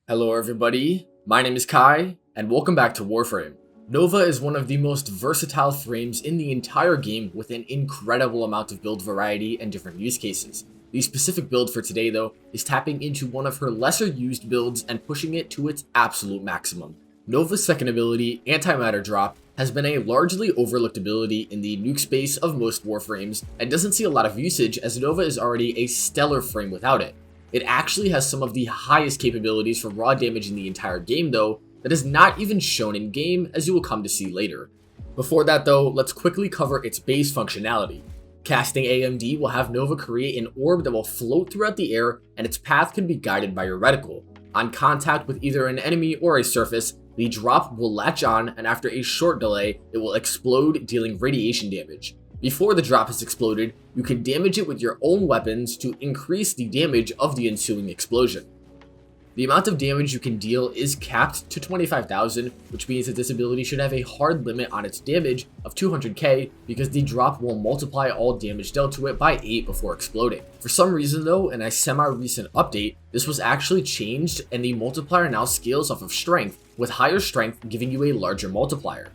Hello everybody, my name is Kai, and welcome back to Warframe. Nova is one of the most versatile frames in the entire game with an incredible amount of build variety and different use cases. The specific build for today though is tapping into one of her lesser used builds and pushing it to its absolute maximum. Nova's second ability, Antimatter Drop, has been a largely overlooked ability in the nuke space of most Warframes and doesn't see a lot of usage as Nova is already a stellar frame without it. It actually has some of the highest capabilities for raw damage in the entire game though, that is not even shown in game as you will come to see later. Before that though, let's quickly cover its base functionality. Casting AMD will have Nova create an orb that will float throughout the air and its path can be guided by your reticle. On contact with either an enemy or a surface, the drop will latch on and after a short delay, it will explode dealing radiation damage. Before the drop has exploded, you can damage it with your own weapons to increase the damage of the ensuing explosion. The amount of damage you can deal is capped to 25,000, which means that this ability should have a hard limit on its damage of 200k because the drop will multiply all damage dealt to it by 8 before exploding. For some reason though, in a semi-recent update, this was actually changed and the multiplier now scales off of strength, with higher strength giving you a larger multiplier.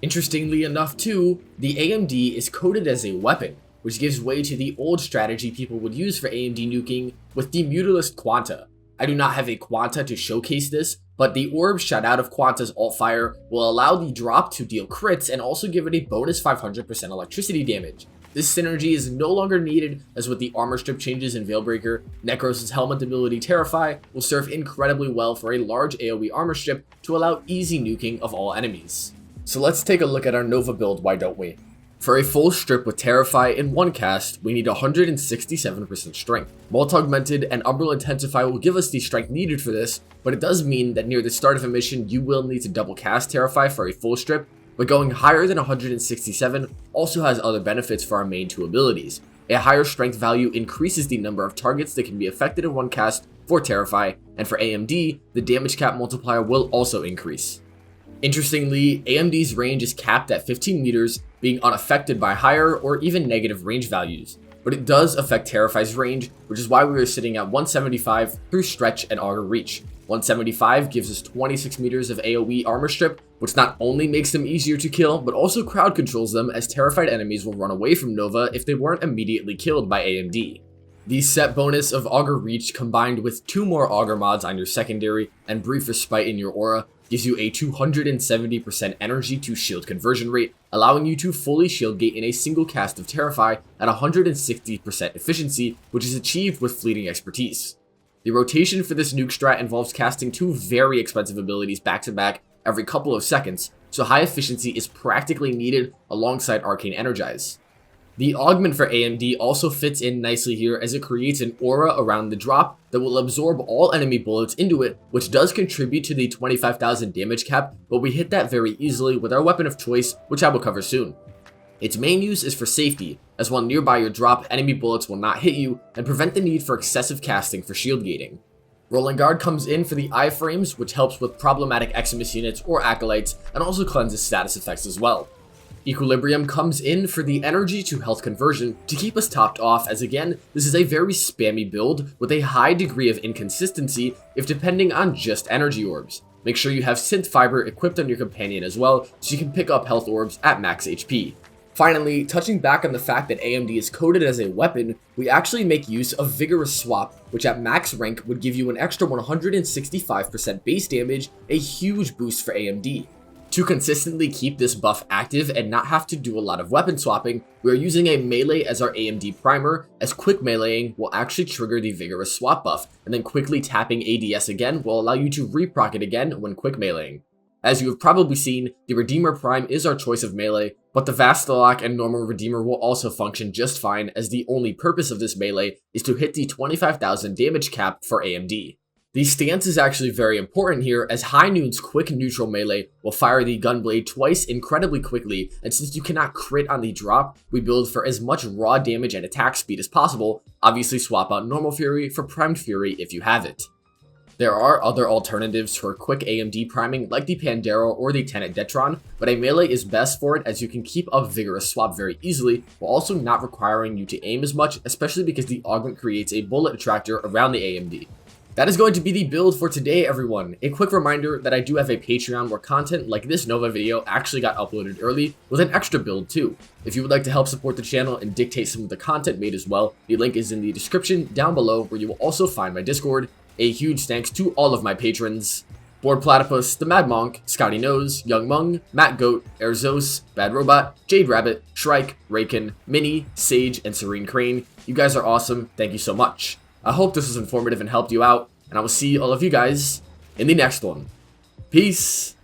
Interestingly enough too, the AMD is coded as a weapon, which gives way to the old strategy people would use for AMD nuking with the Mutalist Quanta. I do not have a Quanta to showcase this, but the orb shot out of Quanta's alt fire will allow the drop to deal crits and also give it a bonus 500% electricity damage. This synergy is no longer needed as with the armor strip changes in Veilbreaker, Necros' helmet ability Terrify will serve incredibly well for a large AoE armor strip to allow easy nuking of all enemies. So let's take a look at our Nova build, why don't we? For a full strip with Terrify in one cast, we need 167% strength. Multi-Augmented and Umbral Intensify will give us the strength needed for this, but it does mean that near the start of a mission you will need to double cast Terrify for a full strip, but going higher than 167 also has other benefits for our main two abilities. A higher strength value increases the number of targets that can be affected in one cast for Terrify, and for AMD, the damage cap multiplier will also increase. Interestingly, AMD's range is capped at 15 meters, being unaffected by higher or even negative range values, but it does affect Terrify's range, which is why we are sitting at 175 through Stretch and Augur Reach. 175 gives us 26 meters of AoE armor strip, which not only makes them easier to kill, but also crowd controls them as terrified enemies will run away from Nova if they weren't immediately killed by AMD. The set bonus of Augur Reach combined with 2 more Augur mods on your secondary and Brief Respite in your aura gives you a 270% energy to shield conversion rate, allowing you to fully shield gate in a single cast of Terrify at 160% efficiency, which is achieved with fleeting expertise. The rotation for this nuke strat involves casting 2 very expensive abilities back to back every couple of seconds, so high efficiency is practically needed alongside Arcane Energize. The Augment for AMD also fits in nicely here as it creates an aura around the drop that will absorb all enemy bullets into it, which does contribute to the 25,000 damage cap, but we hit that very easily with our weapon of choice, which I will cover soon. Its main use is for safety, as while nearby your drop, enemy bullets will not hit you and prevent the need for excessive casting for shield gating. Rolling Guard comes in for the iframes, which helps with problematic Eximus units or acolytes and also cleanses status effects as well. Equilibrium comes in for the energy to health conversion to keep us topped off, as again, this is a very spammy build with a high degree of inconsistency if depending on just energy orbs. Make sure you have Synth Fiber equipped on your companion as well so you can pick up health orbs at max HP. Finally, touching back on the fact that AMD is coded as a weapon, we actually make use of Vigorous Swap, which at max rank would give you an extra 165% base damage, a huge boost for AMD. To consistently keep this buff active and not have to do a lot of weapon swapping, we are using a melee as our AMD primer, as quick meleeing will actually trigger the Vigorous Swap buff, and then quickly tapping ADS again will allow you to reproc it again when quick meleeing. As you have probably seen, the Redeemer Prime is our choice of melee, but the Vastalok and normal Redeemer will also function just fine, as the only purpose of this melee is to hit the 25,000 damage cap for AMD. The stance is actually very important here, as High Noon's quick neutral melee will fire the Gunblade twice incredibly quickly, and since you cannot crit on the drop, we build for as much raw damage and attack speed as possible, obviously swap out Normal Fury for Primed Fury if you have it. There are other alternatives for quick AMD priming like the Pandero or the Tenet Detron, but a melee is best for it as you can keep up Vigorous Swap very easily while also not requiring you to aim as much, especially because the Augment creates a bullet attractor around the AMD. That is going to be the build for today, everyone. A quick reminder that I do have a Patreon where content like this Nova video actually got uploaded early with an extra build too. If you would like to help support the channel and dictate some of the content made as well, the link is in the description down below, where you will also find my Discord. A huge thanks to all of my patrons: Board Platypus, The Mad Monk, Scotty Nose, Young Mung, Matt Goat, Erzos, Bad Robot, Jade Rabbit, Shrike, Raken, Minnie, Sage, and Serene Crane. You guys are awesome. Thank you so much. I hope this was informative and helped you out, and I will see all of you guys in the next one. Peace.